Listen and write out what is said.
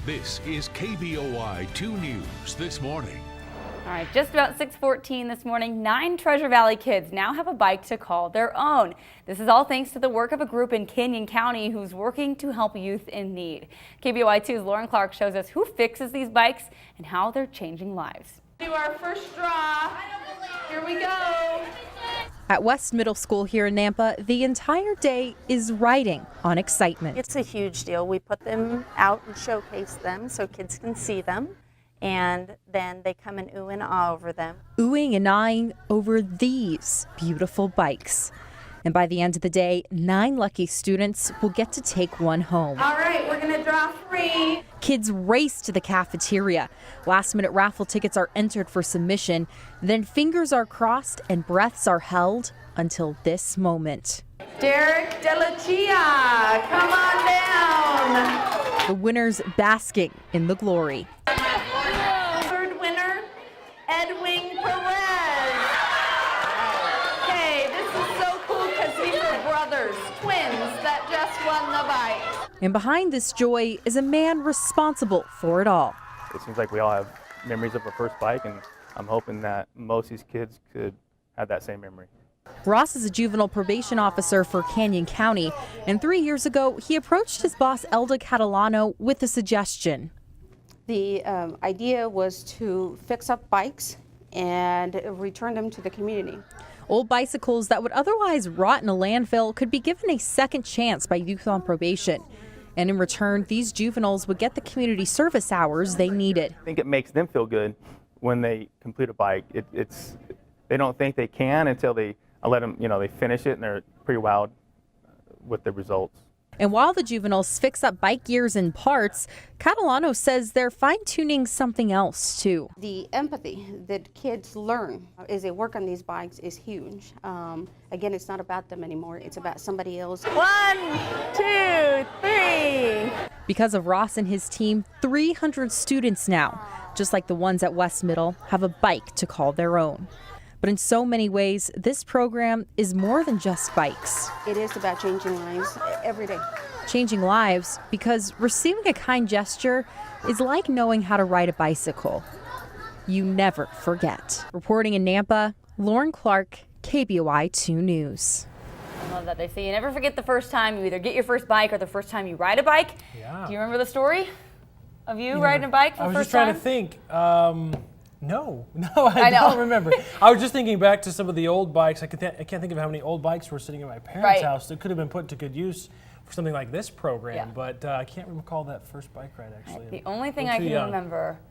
This is KBOI 2 News This Morning. All right, just about 6:14 this morning, 9 Treasure Valley kids now have a bike to call their own. This is all thanks to the work of a group in Canyon County who's working to help youth in need. KBOI 2's Lauren Clark shows us who fixes these bikes and how they're changing lives. Do our first draw. Here we go. At West Middle School here in Nampa, the entire day is riding on excitement. It's a huge deal. We put them out and showcase them so kids can see them, and then they come and ooh and ah over them. Oohing and ahhing over these beautiful bikes. And by the end of the day, 9 lucky students will get to take one home. All right, we're gonna draw 3. Kids race to the cafeteria. Last-minute raffle tickets are entered for submission. Then fingers are crossed and breaths are held until this moment. Derek Delacia, come on down. The winners basking in the glory. Third winner, Edwin Perez. Okay, this is so cool because these are brothers, twins that just won the bike. And behind this joy is a man responsible for it all. It seems like we all have memories of our first bike, and I'm hoping that most of these kids could have that same memory. Ross is a juvenile probation officer for Canyon County, and 3 years ago, he approached his boss, Elda Catalano, with a suggestion. The idea was to fix up bikes and return them to the community. Old bicycles that would otherwise rot in a landfill could be given a second chance by youth on probation. And in return, these juveniles would get the community service hours they needed. I think it makes them feel good when they complete a bike. They don't think they can until I let them, they finish it, and they're pretty wowed with the results. And while the juveniles fix up bike gears and parts, Catalano says they're fine-tuning something else too. The empathy that kids learn as they work on these bikes is huge. Again, it's not about them anymore. It's about somebody else. 1, 2, 3. Because of Ross and his team, 300 students now, just like the ones at West Middle, have a bike to call their own. But in so many ways, this program is more than just bikes. It is about changing lives every day. Changing lives because receiving a kind gesture is like knowing how to ride a bicycle. You never forget. Reporting in Nampa, Lauren Clark, KBOI 2 News. I love that they say you never forget the first time you either get your first bike or the first time you ride a bike. Yeah. Do you remember the story of you riding a bike for the first time? I was just trying to think. No, I don't remember. I was just thinking back to some of the old bikes. I can't think of how many old bikes were sitting at my parents' house that could have been put to good use for something like this program, but I can't recall that first bike ride actually. The only thing I can remember